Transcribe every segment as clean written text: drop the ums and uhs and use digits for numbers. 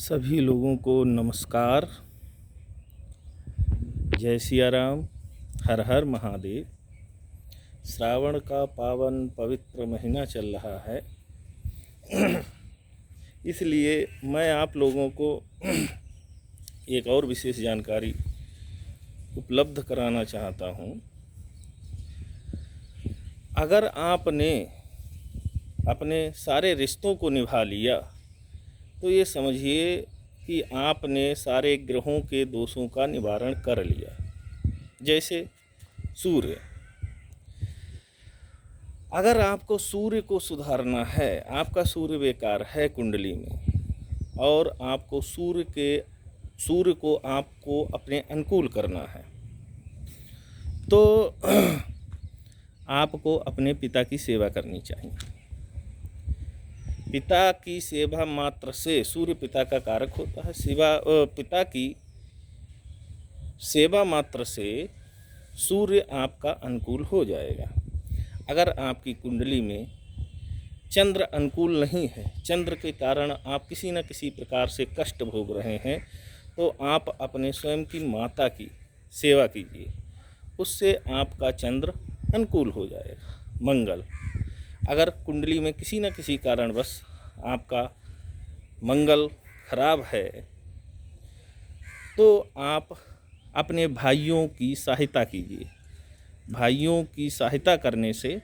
सभी लोगों को नमस्कार। जय सिया राम, हर हर महादेव। श्रावण का पावन पवित्र महीना चल रहा है, इसलिए मैं आप लोगों को एक और विशेष जानकारी उपलब्ध कराना चाहता हूँ। अगर आपने अपने सारे रिश्तों को निभा लिया तो ये समझिए कि आपने सारे ग्रहों के दोषों का निवारण कर लिया। जैसे सूर्य, अगर आपको सूर्य को सुधारना है, आपका सूर्य बेकार है कुंडली में, और आपको सूर्य को आपको अपने अनुकूल करना है, तो आपको अपने पिता की सेवा करनी चाहिए। पिता की सेवा मात्र से, सूर्य पिता का कारक होता है, पिता की सेवा मात्र से सूर्य आपका अनुकूल हो जाएगा। अगर आपकी कुंडली में चंद्र अनुकूल नहीं है, चंद्र के कारण आप किसी न किसी प्रकार से कष्ट भोग रहे हैं, तो आप अपने स्वयं की माता की सेवा कीजिए, उससे आपका चंद्र अनुकूल हो जाएगा। मंगल, अगर कुंडली में किसी न किसी कारणवश आपका मंगल खराब है, तो आप अपने भाइयों की सहायता कीजिए। भाइयों की सहायता करने से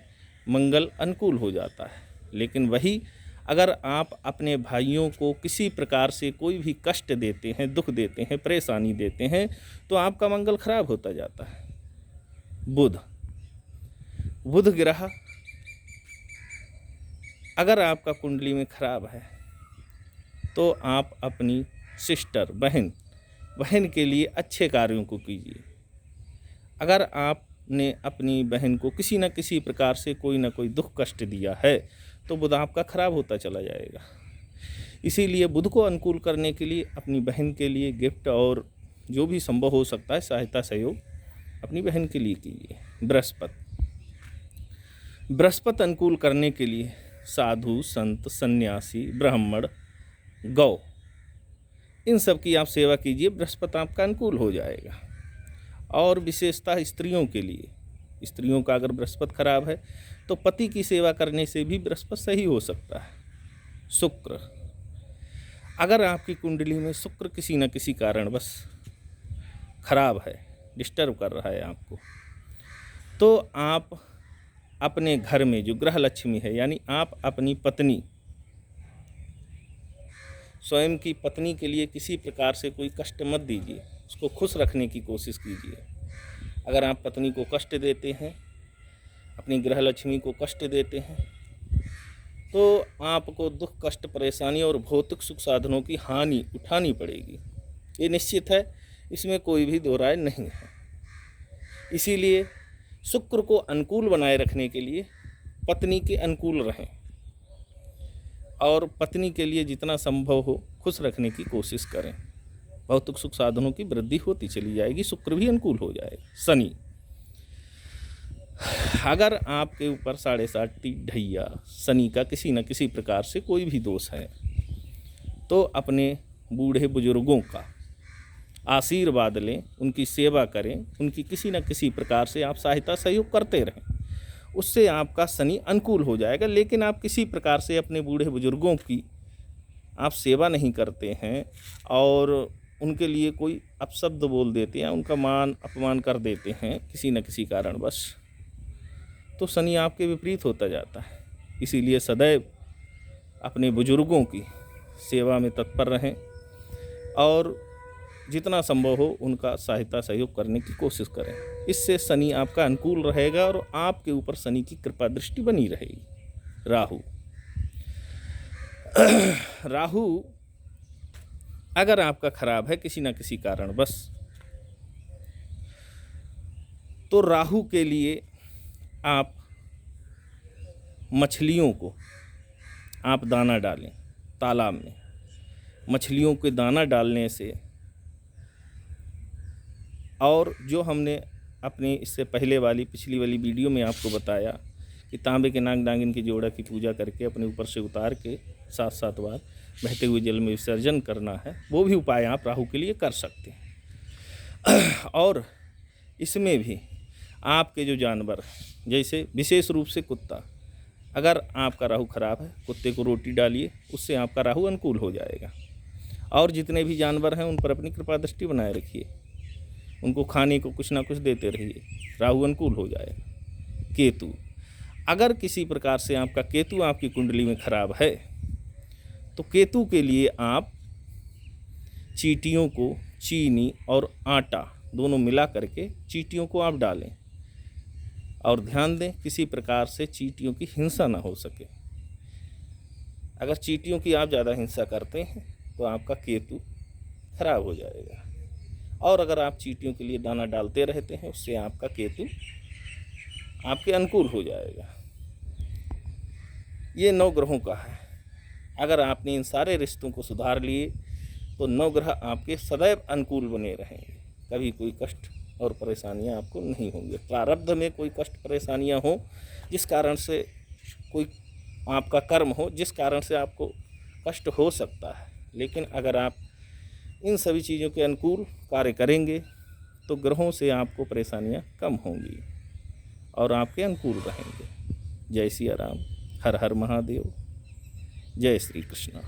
मंगल अनुकूल हो जाता है। लेकिन वही अगर आप अपने भाइयों को किसी प्रकार से कोई भी कष्ट देते हैं, दुख देते हैं, परेशानी देते हैं, तो आपका मंगल खराब होता जाता है। बुध ग्रह अगर आपका कुंडली में खराब है, तो आप अपनी सिस्टर, बहन के लिए अच्छे कार्यों को कीजिए। अगर आपने अपनी बहन को किसी न किसी प्रकार से कोई ना कोई दुख कष्ट दिया है, तो बुध आपका खराब होता चला जाएगा। इसीलिए बुध को अनुकूल करने के लिए अपनी बहन के लिए गिफ्ट और जो भी संभव हो सकता है सहायता सहयोग अपनी बहन के लिए कीजिए। बृहस्पति अनुकूल करने के लिए साधु, संत, सन्यासी, ब्राह्मण, गौ, इन सब की आप सेवा कीजिए, बृहस्पति आपका अनुकूल हो जाएगा। और विशेषतः स्त्रियों के लिए, स्त्रियों का अगर बृहस्पति खराब है, तो पति की सेवा करने से भी बृहस्पति सही हो सकता है। शुक्र, अगर आपकी कुंडली में शुक्र किसी न किसी कारणवश खराब है, डिस्टर्ब कर रहा है आपको, तो आप अपने घर में जो ग्रह लक्ष्मी है, यानी आप अपनी पत्नी, स्वयं की पत्नी के लिए किसी प्रकार से कोई कष्ट मत दीजिए, उसको खुश रखने की कोशिश कीजिए। अगर आप पत्नी को कष्ट देते हैं, अपनी ग्रह लक्ष्मी को कष्ट देते हैं, तो आपको दुख, कष्ट, परेशानी और भौतिक सुख साधनों की हानि उठानी पड़ेगी। ये निश्चित है, इसमें कोई भी दो राय नहीं है। इसीलिए शुक्र को अनुकूल बनाए रखने के लिए पत्नी के अनुकूल रहें और पत्नी के लिए जितना संभव हो खुश रखने की कोशिश करें। भौतिक सुख साधनों की वृद्धि होती चली जाएगी, शुक्र भी अनुकूल हो जाएगा। शनि, अगर आपके ऊपर 7.5 ढैया शनि का किसी न किसी प्रकार से कोई भी दोष है, तो अपने बूढ़े बुजुर्गों का आशीर्वाद लें, उनकी सेवा करें, उनकी किसी न किसी प्रकार से आप सहायता सहयोग करते रहें, उससे आपका शनि अनुकूल हो जाएगा। लेकिन आप किसी प्रकार से अपने बूढ़े बुजुर्गों की आप सेवा नहीं करते हैं और उनके लिए कोई अपशब्द बोल देते हैं, उनका मान अपमान कर देते हैं किसी न किसी कारणवश, तो शनि आपके विपरीत होता जाता है। इसीलिए सदैव अपने बुजुर्गों की सेवा में तत्पर रहें और जितना संभव हो उनका सहायता सहयोग करने की कोशिश करें। इससे शनि आपका अनुकूल रहेगा और आपके ऊपर शनि की कृपा दृष्टि बनी रहेगी। राहु अगर आपका खराब है किसी न किसी कारणवश, तो राहु के लिए आप मछलियों को आप दाना डालें तालाब में। मछलियों के दाना डालने से, और जो हमने अपने इससे पिछली वाली वीडियो में आपको बताया कि तांबे के नाग नागिन की जोड़ा की पूजा करके अपने ऊपर से उतार के 7-7 बार बहते हुए जल में विसर्जन करना है, वो भी उपाय आप राहु के लिए कर सकते हैं। और इसमें भी आपके जो जानवर, जैसे विशेष रूप से कुत्ता, अगर आपका राहु खराब है, कुत्ते को रोटी डालिए, उससे आपका राहु अनुकूल हो जाएगा। और जितने भी जानवर हैं उन पर अपनी कृपा दृष्टि बनाए रखिए, उनको खाने को कुछ ना कुछ देते रहिए, राहु अनुकूल हो जाएगा। केतु, अगर किसी प्रकार से आपका केतु आपकी कुंडली में खराब है तो केतु के लिए आप चींटियों को चीनी और आटा दोनों मिला करके चींटियों को आप डालें, और ध्यान दें किसी प्रकार से चींटियों की हिंसा ना हो सके। अगर चींटियों की आप ज़्यादा हिंसा करते हैं तो आपका केतु खराब हो जाएगा। और अगर आप चींटियों के लिए दाना डालते रहते हैं, उससे आपका केतु आपके अनुकूल हो जाएगा। ये 9 ग्रहों का है। अगर आपने इन सारे रिश्तों को सुधार लिए तो 9 ग्रह आपके सदैव अनुकूल बने रहेंगे, कभी कोई कष्ट और परेशानियां आपको नहीं होंगे। प्रारब्ध में कोई कष्ट परेशानियां हो, जिस कारण से कोई आपका कर्म हो जिस कारण से आपको कष्ट हो सकता है, लेकिन अगर आप इन सभी चीज़ों के अनुकूल कार्य करेंगे तो ग्रहों से आपको परेशानियां कम होंगी और आपके अनुकूल रहेंगे। जय सिया राम, हर हर महादेव, जय श्री कृष्ण।